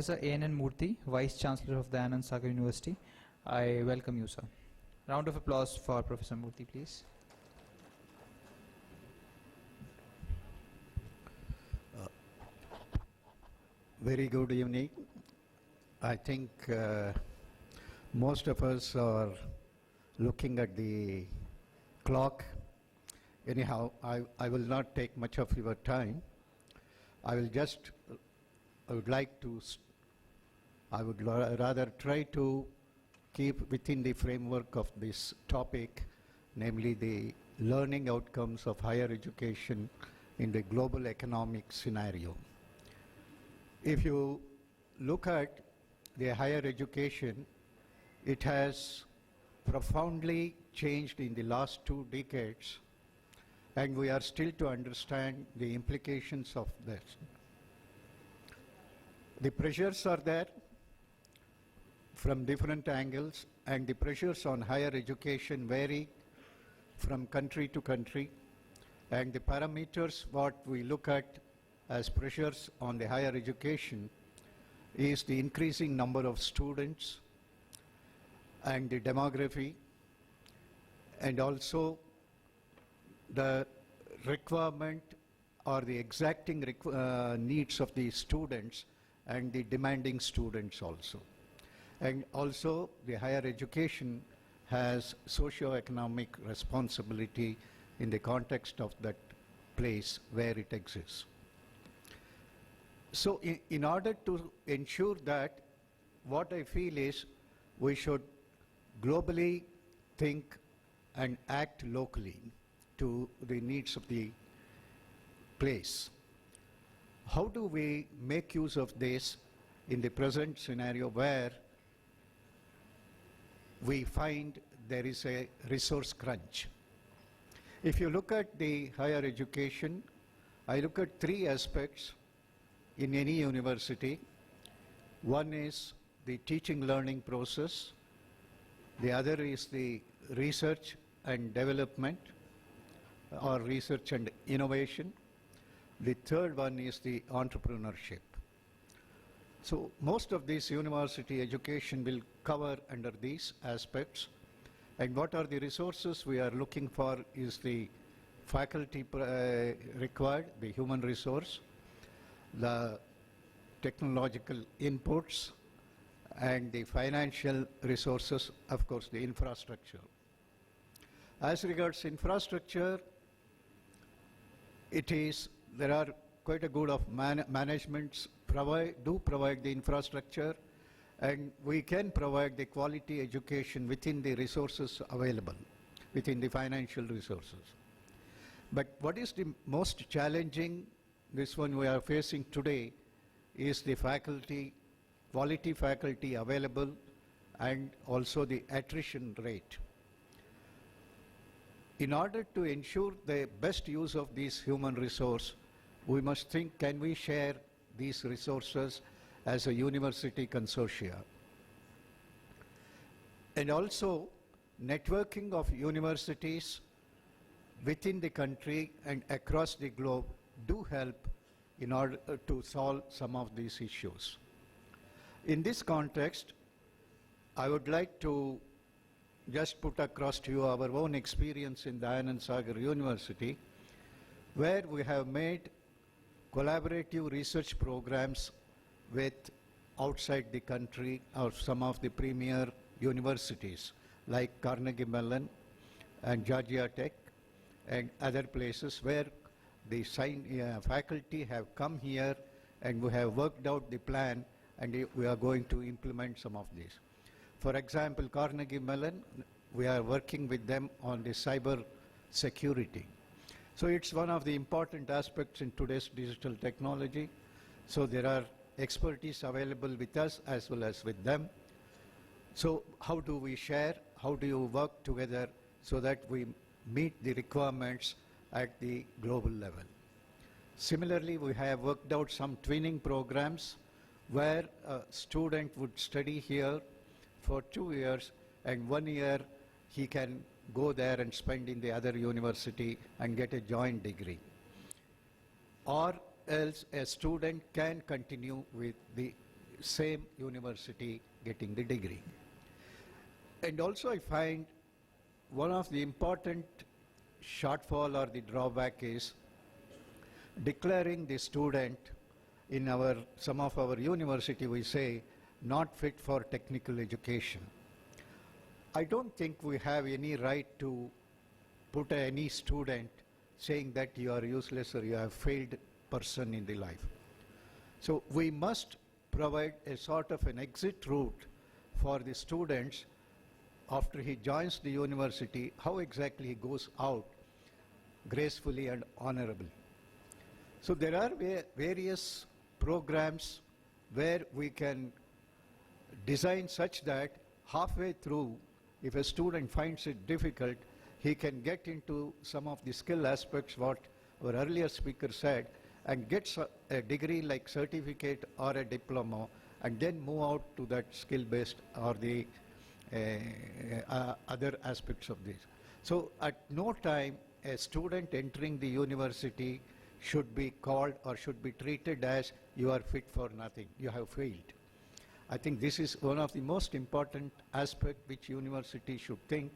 Professor Dayanand Murthy, Vice Chancellor of Dayanand Sagar University. I welcome you, sir. Round of applause for Professor Murthy, please. Very good evening. I think most of us are looking at the clock. Anyhow, I will not take much of your time. I would rather try to keep within the framework of this topic, namely the learning outcomes of higher education in the global economic scenario. If you look at the higher education, it has profoundly changed in the last 2 decades, and we are still to understand the implications of this. The pressures are there from different angles, and the pressures on higher education vary from country to country, and the parameters what we look at as pressures on the higher education is the increasing number of students and the demography, and also the requirement or the exacting needs of the students and the demanding students also. And also the higher education has socio-economic responsibility in the context of that place where it exists. So in order to ensure that, what I feel is we should globally think and act locally to the needs of the place. How do we make use of this in the present scenario where we find there is a resource crunch? If you look at the higher education, I look at 3 aspects in any university. One is the teaching learning process, the other is the research and development or research and innovation, the third one is the entrepreneurship. So most of this university education will cover under these aspects. And what are the resources we are looking for is the faculty required, the human resource, the technological inputs, and the financial resources, of course, the infrastructure. As regards infrastructure, there are quite a good of managements do provide the infrastructure, and we can provide the quality education within the resources available, within the financial resources. But what is the most challenging, this one we are facing today, is the quality faculty available, and also the attrition rate. In order to ensure the best use of this human resource, we must think, can we share these resources as a university consortia? And also, networking of universities within the country and across the globe do help in order to solve some of these issues. In this context, I would like to just put across to you our own experience in Dayanand Sagar University, where we have made collaborative research programs with outside the country or some of the premier universities like Carnegie Mellon and Georgia Tech and other places, where the faculty have come here and we have worked out the plan, and we are going to implement some of these. For example, Carnegie Mellon, we are working with them on the cyber security. So it's one of the important aspects in today's digital technology. So there are expertise available with us as well as with them. So how do we share? How do you work together so that we meet the requirements at the global level? Similarly, we have worked out some twinning programs where a student would study here for 2 years, and 1 year he can go there and spend in the other university and get a joint degree. Or else a student can continue with the same university getting the degree. And also I find one of the important shortfall or the drawback is declaring the student in some of our university, we say not fit for technical education. I don't think we have any right to put any student saying that you are useless or you have failed person in the life. So we must provide a sort of an exit route for the students after he joins the university, how exactly he goes out gracefully and honorably. So there are various programs where we can design such that halfway through, if a student finds it difficult, he can get into some of the skill aspects, what our earlier speaker said, and gets a degree like certificate or a diploma, and then move out to that skill-based or the other aspects of this. So at no time a student entering the university should be called or should be treated as you are fit for nothing, you have failed. I think this is one of the most important aspects which university should think,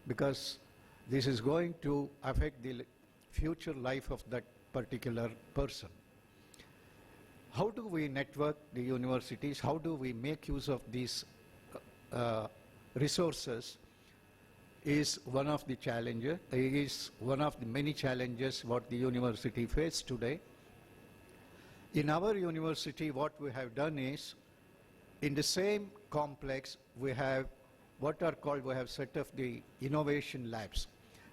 because this is going to affect the future life of that particular person. How do we network the universities? How do we make use of these resources is one of the challenges, is one of the many challenges what the university face today. In our university, what we have done is, in the same complex, we have what are called, we have set up the innovation labs.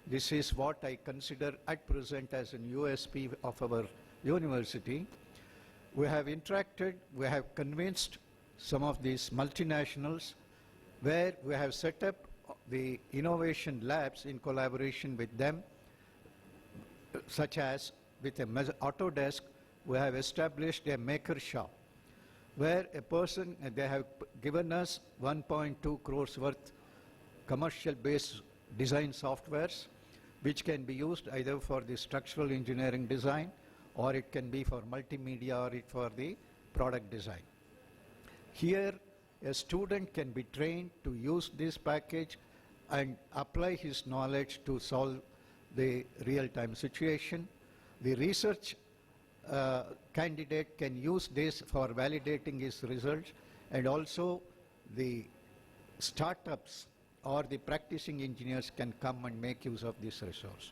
This is what I consider at present as an USP of our university. We have interacted, we have convinced some of these multinationals where we have set up the innovation labs in collaboration with them, such as with a Autodesk, we have established a maker shop where a person, they have given us 1.2 crores worth commercial-based design softwares, which can be used either for the structural engineering design, or it can be for multimedia, or for the product design. Here, a student can be trained to use this package and apply his knowledge to solve the real-time situation. The research candidate can use this for validating his results, and also the startups or the practicing engineers can come and make use of this resource.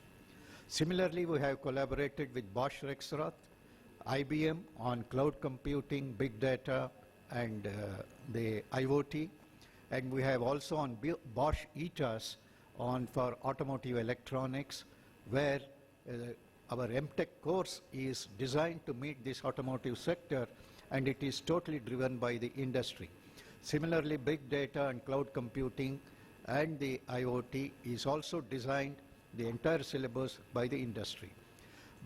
Similarly, we have collaborated with Bosch Rexroth, IBM on cloud computing, big data, and the IoT. And we have also on Bosch ETAS for automotive electronics, where our MTech course is designed to meet this automotive sector, and it is totally driven by the industry. Similarly, big data and cloud computing and the IoT is also designed, the entire syllabus, by the industry.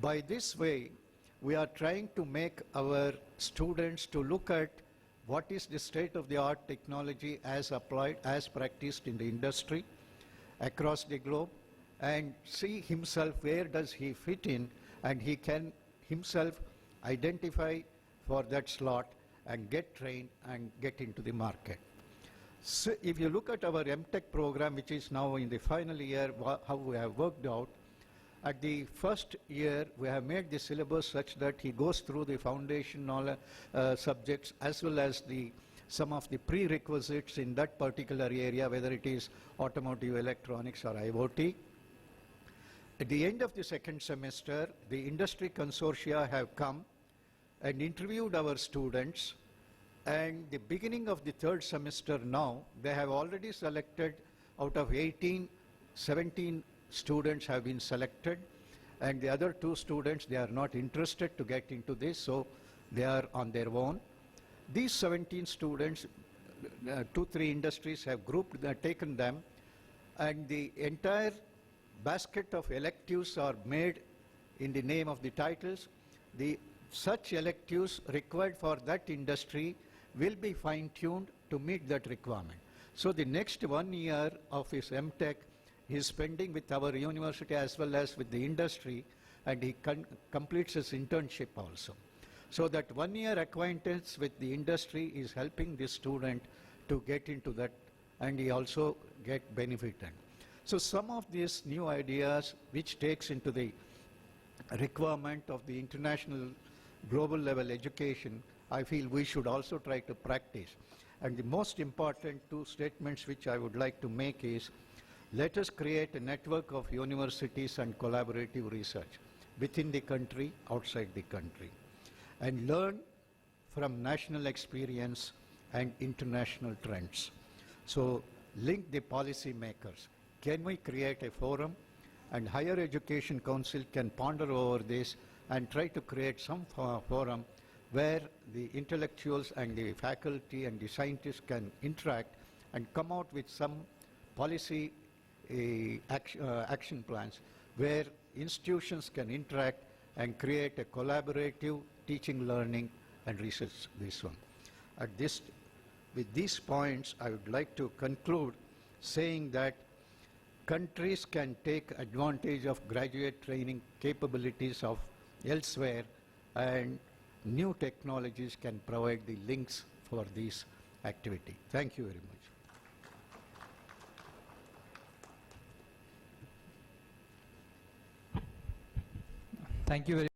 By this way, we are trying to make our students to look at what is the state-of-the-art technology as applied, as practiced in the industry across the globe, and see himself where does he fit in, and he can himself identify for that slot and get trained and get into the market. So if you look at our MTech program, which is now in the final year, how we have worked out, at the first year, we have made the syllabus such that he goes through the foundation knowledge, subjects, as well as some of the prerequisites in that particular area, whether it is automotive electronics or IoT. At the end of the second semester, the industry consortia have come and interviewed our students, and the beginning of the third semester now, they have already selected out of 18, 17 students have been selected, and the other 2 students, they are not interested to get into this, so they are on their own. These 17 students, 2-3 industries have taken them, and the entire basket of electives are made in the name of the titles. Such electives required for that industry will be fine-tuned to meet that requirement. So the next 1 year of his MTech, he is spending with our university as well as with the industry, and he completes his internship also. So that 1 year acquaintance with the industry is helping this student to get into that, and he also get benefited. So some of these new ideas which takes into the requirement of the international global level education, I feel we should also try to practice. And the most important two statements which I would like to make is, let us create a network of universities and collaborative research within the country, outside the country, and learn from national experience and international trends. So link the policy makers. Can we create a forum? And Higher Education Council can ponder over this and try to create some forum where the intellectuals and the faculty and the scientists can interact and come out with some policy action plans where institutions can interact and create a collaborative teaching, learning, and research this one. With these points, I would like to conclude saying that countries can take advantage of graduate training capabilities of elsewhere, and new technologies can provide the links for this activity. Thank you very much. Thank you very